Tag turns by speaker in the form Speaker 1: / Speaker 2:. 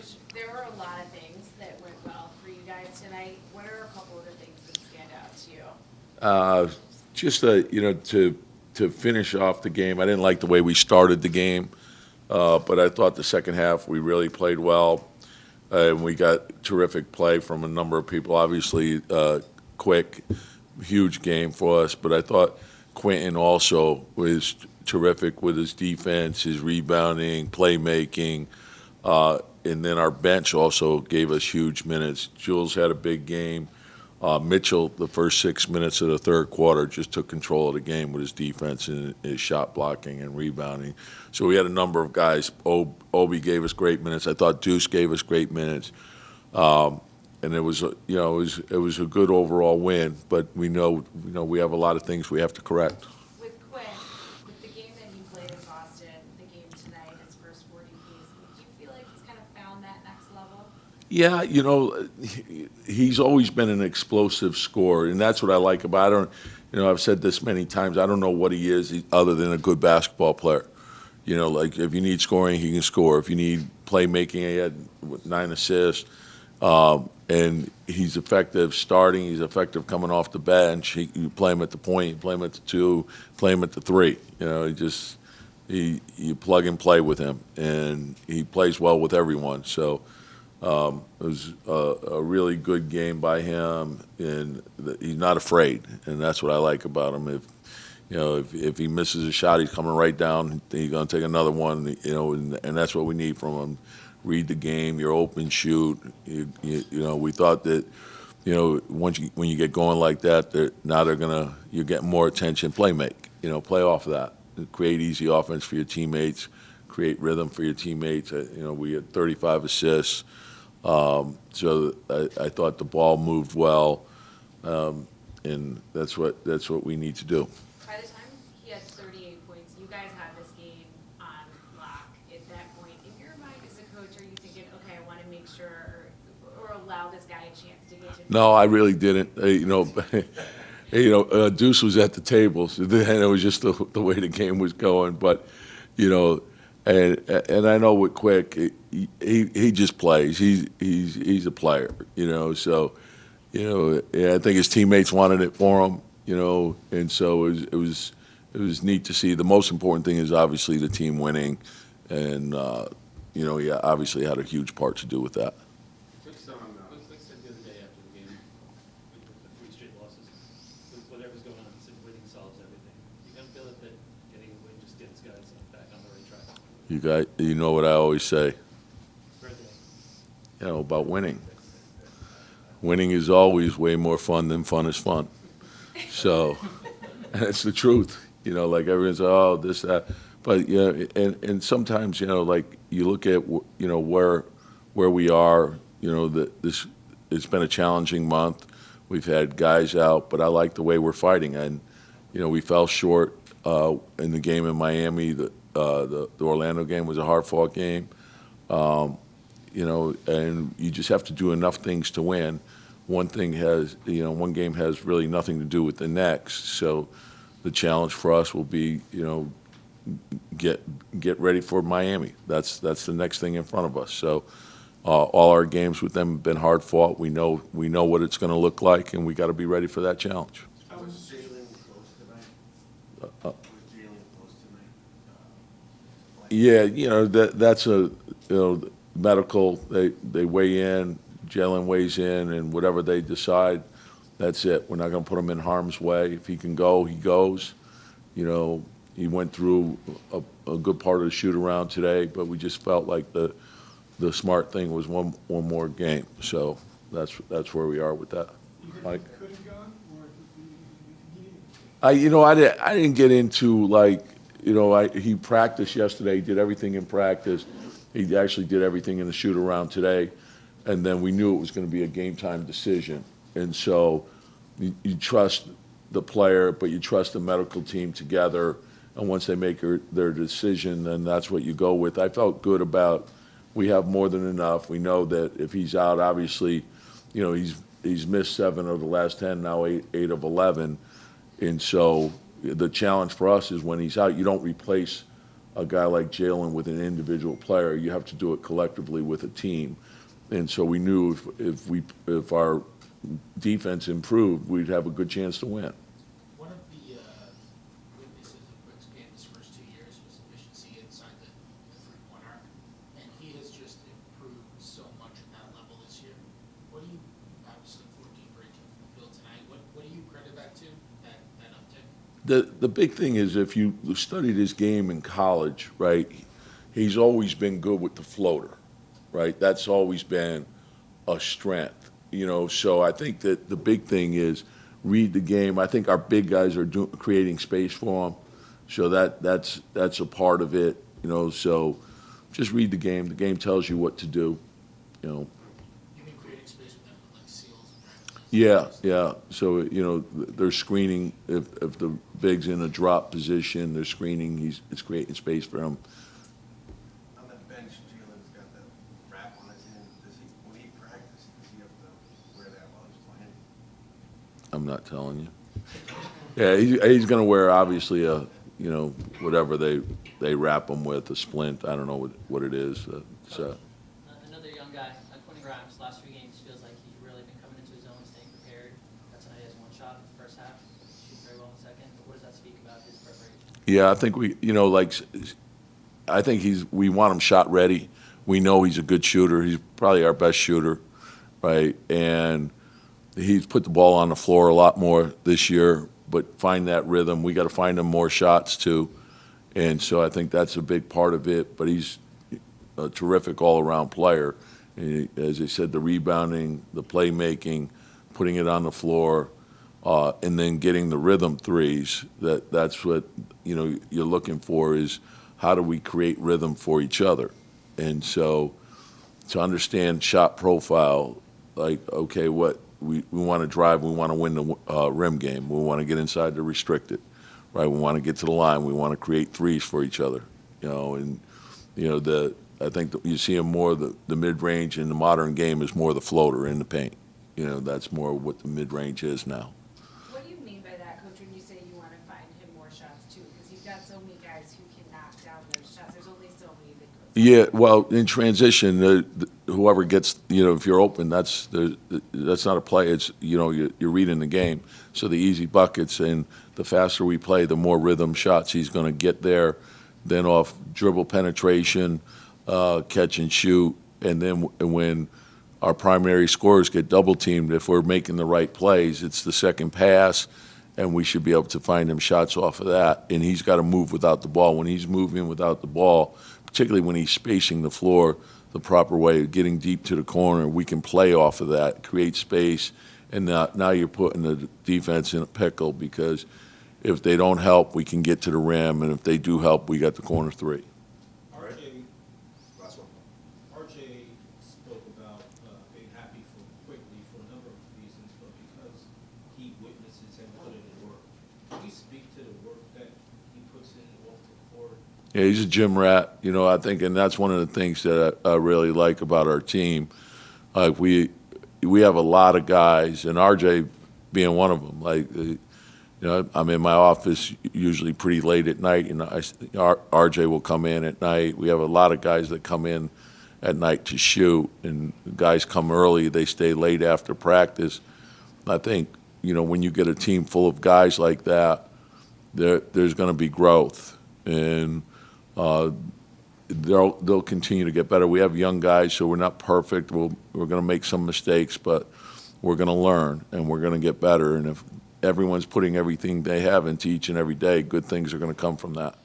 Speaker 1: Coach, there were a lot of things that went well for you guys tonight. What are a couple of the things that stand out to you?
Speaker 2: Uh, just to finish off the game, I didn't like the way we started the game, but I thought the second half we really played well, and we got terrific play from a number of people. Obviously, quick, huge game for us, but I thought Quentin also was terrific with his defense, his rebounding, playmaking. And then our bench also gave us huge minutes. Jules had a big game. Mitchell, the first 6 minutes of the third quarter, just took control of the game with his defense and his shot blocking and rebounding. So we had a number of guys. Obi gave us great minutes. I thought Deuce gave us great minutes. And it was a good overall win. But we have a lot of things we have to correct.
Speaker 1: With Quinn, with the game that he played in Boston, the game tonight, his first 40 piece, do you feel like he's kind of found that next level?
Speaker 2: Yeah, he's always been an explosive scorer, and that's what I like about. I don't, I've said this many times. I don't know what he is other than a good basketball player. Like if you need scoring, he can score. If you need playmaking, he had 9 assists, and he's effective starting. He's effective coming off the bench. You play him at the point, you play him at the two, play him at the three. You plug and play with him, and he plays well with everyone. So. It was a really good game by him, and he's not afraid, and that's what I like about him. If he misses a shot, he's coming right down. He's going to take another one, and that's what we need from him. Read the game, you're open, shoot. We thought that, when you get going like that, you're getting more attention. Play off of that. Create easy offense for your teammates. Create rhythm for your teammates. We had 35 assists. So I thought the ball moved well, and that's what we need to do.
Speaker 1: By the time he had 38 points, you guys had this game on lock at that point. In your mind as a coach, are you thinking, okay, I want to make sure or allow this guy a chance to get to?
Speaker 2: No, I really didn't. Deuce was at the table, so then it was just the way the game was going. But, and I know with Quick, he just plays. He's a player, So, I think his teammates wanted it for him, and so it was neat to see. The most important thing is obviously the team winning, and he obviously had a huge part to do with that.
Speaker 3: Quick said the other day after the game, with the 3 straight losses, with whatever's going on, said winning solves everything. You kind of feel that getting a win just gets guys back on the right track.
Speaker 2: You know what I always say,
Speaker 3: Birthday.
Speaker 2: about winning. Winning is always way more fun than fun is fun. So, that's the truth. Like everyone's, oh, this, that. But, and sometimes, like you look at, where we are, it's been a challenging month. We've had guys out, but I like the way we're fighting. And, we fell short in the game in Miami. The Orlando game was a hard-fought game. And you just have to do enough things to win. One game has really nothing to do with the next. So the challenge for us will be, get ready for Miami. That's the next thing in front of us. So all our games with them have been hard fought. We know what it's going to look like, and we got to be ready for that challenge.
Speaker 4: How was Jalen close tonight? Was Jalen close tonight?
Speaker 2: Yeah, that's a medical. They weigh in. Jalen weighs in, and whatever they decide, that's it. We're not going to put him in harm's way. If he can go, he goes. He went through a good part of the shoot around today, but we just felt like the smart thing was one more game. So that's where we are with that. Mike?
Speaker 4: Could have gone, or he didn't?
Speaker 2: I didn't get into he practiced yesterday, did everything in practice. He actually did everything in the shoot around today, and then we knew it was going to be a game time decision. And so you trust the player, but you trust the medical team together. And once they make their decision, then that's what you go with. I felt good about we have more than enough. We know that if he's out, obviously, he's missed 7 of the last 10, now 8 of 11. And so the challenge for us is when he's out, you don't replace a guy like Jalen with an individual player. You have to do it collectively with a team. And so we knew if our defense improved, we'd have a good chance to win.
Speaker 5: One of the weaknesses of Quick's game his first 2 years was efficiency inside the three-point arc, and he has just improved so much at that level this year. What do you, obviously 14 breaks from the field tonight, what do you credit that to, that uptick?
Speaker 2: The big thing is if you studied his game in college, right, he's always been good with the floater, right? That's always been a strength, So I think that the big thing is read the game. I think our big guys are creating space for him, so that's a part of it, So just read the game. The game tells you what to do,
Speaker 5: You mean creating space with them with like seals and practices?
Speaker 2: Yeah. So, they're screening, if the big's in a drop position, they're screening, it's creating space for him.
Speaker 4: On the bench, Jalen's got the wrap on his hand. When he practices, does he have to wear that while he's playing?
Speaker 2: I'm not telling you. Yeah, he's gonna wear, obviously, whatever they wrap him with, a splint, I don't know what it is, so.
Speaker 6: Another young guy, Quentin Grimes, last 3 games feels like he's really been coming into his own, staying prepared. That's tonight he has 1 shot in the first half, shooting very well in the second. But what does that speak about his preparation?
Speaker 2: Yeah, I think I think we want him shot ready. We know he's a good shooter. He's probably our best shooter, right? And he's put the ball on the floor a lot more this year, but find that rhythm. We got to find him more shots too. And so I think that's a big part of it, but he's a terrific all-around player. And as I said, the rebounding, the playmaking, putting it on the floor, and then getting the rhythm threes, that's what, you're looking for is how do we create rhythm for each other? And so to understand shot profile, like, okay, what we want to drive, we want to win the rim game, we want to get inside the restricted, right? We want to get to the line, we want to create threes for each other, and I think that you see him more the mid-range in the modern game is more the floater in the paint. That's more what the mid-range is now.
Speaker 1: What do you mean by that, Coach, when you say you want to find him more shots too? Because you've got so many guys who can knock down those shots. There's only so many that go.
Speaker 2: Yeah, well, in transition, whoever gets, if you're open, that's not a play. It's, you're reading the game. So the easy buckets, and the faster we play, the more rhythm shots he's going to get there. Then off dribble penetration, catch and shoot, and then when our primary scorers get double teamed, if we're making the right plays, it's the second pass, and we should be able to find him shots off of that. And he's got to move without the ball. When he's moving without the ball, particularly when he's spacing the floor the proper way, getting deep to the corner, we can play off of that, create space, and now you're putting the defense in a pickle because if they don't help, we can get to the rim, and if they do help, we got the corner three.
Speaker 7: RJ, last one. RJ spoke about being happy quickly for a number of reasons, but because he witnesses and put it in work. Can you speak to the work that he puts in off the court?
Speaker 2: Yeah, he's a gym rat, I think, and that's one of the things that I really like about our team. We have a lot of guys, and RJ being one of them. I'm in my office usually pretty late at night, and RJ will come in at night. We have a lot of guys that come in at night to shoot, and guys come early, they stay late after practice. I think, when you get a team full of guys like that, there's going to be growth, and they'll continue to get better. We have young guys, so we're not perfect. We're going to make some mistakes, but we're going to learn, and we're going to get better. And if everyone's putting everything they have into each and every day, good things are going to come from that.